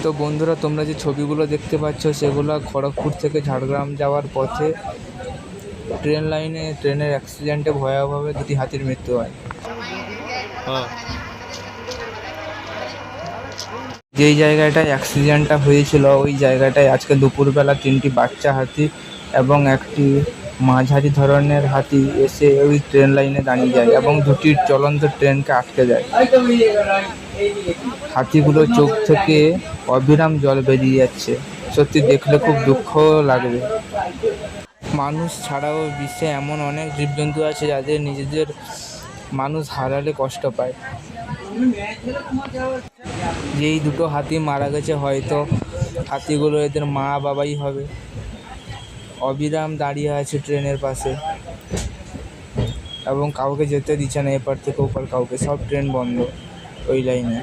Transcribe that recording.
তো বন্ধুরা, তোমরা যে ছবিগুলো দেখতে পাচ্ছ সেগুলো খড়গপুর থেকে ঝাড়গ্রাম যাওয়ার পথে ট্রেনের অ্যাক্সিডেন্টে ভয়াবহভাবে দুটি হাতির মৃত্যু হয়। যেই জায়গাটায় অ্যাক্সিডেন্টটা হয়েছিল ওই জায়গাটায় আজকে দুপুরবেলা তিনটি বাচ্চা হাতি এবং একটি মাঝারি ধরনের হাতি এসে ওই ট্রেন লাইনে দাঁড়িয়ে যায় এবং দুটি চলন্ত ট্রেনকে আটকে দেয়। হাতিগুলোর চোখ থেকে অবিরাম জল বেরিয়ে যাচ্ছে। সত্যি দেখলে খুব দুঃখ লাগবে। মানুষ ছাড়াও বিশ্বে এমন অনেক জীবজন্তু আছে যাদের নিজেদের মানুষ হারালে কষ্ট পায়। যেই দুটো হাতি মারা গেছে, হয়তো হাতিগুলো এদের মা বাবাই হবে। অবিরাম দাঁড়িয়ে আছে ট্রেনের পাশে এবং কাউকে যেতে দিচ্ছে না, এপার থেকে ওপার কাউকে। সব ট্রেন বন্ধ ওই লাইনে।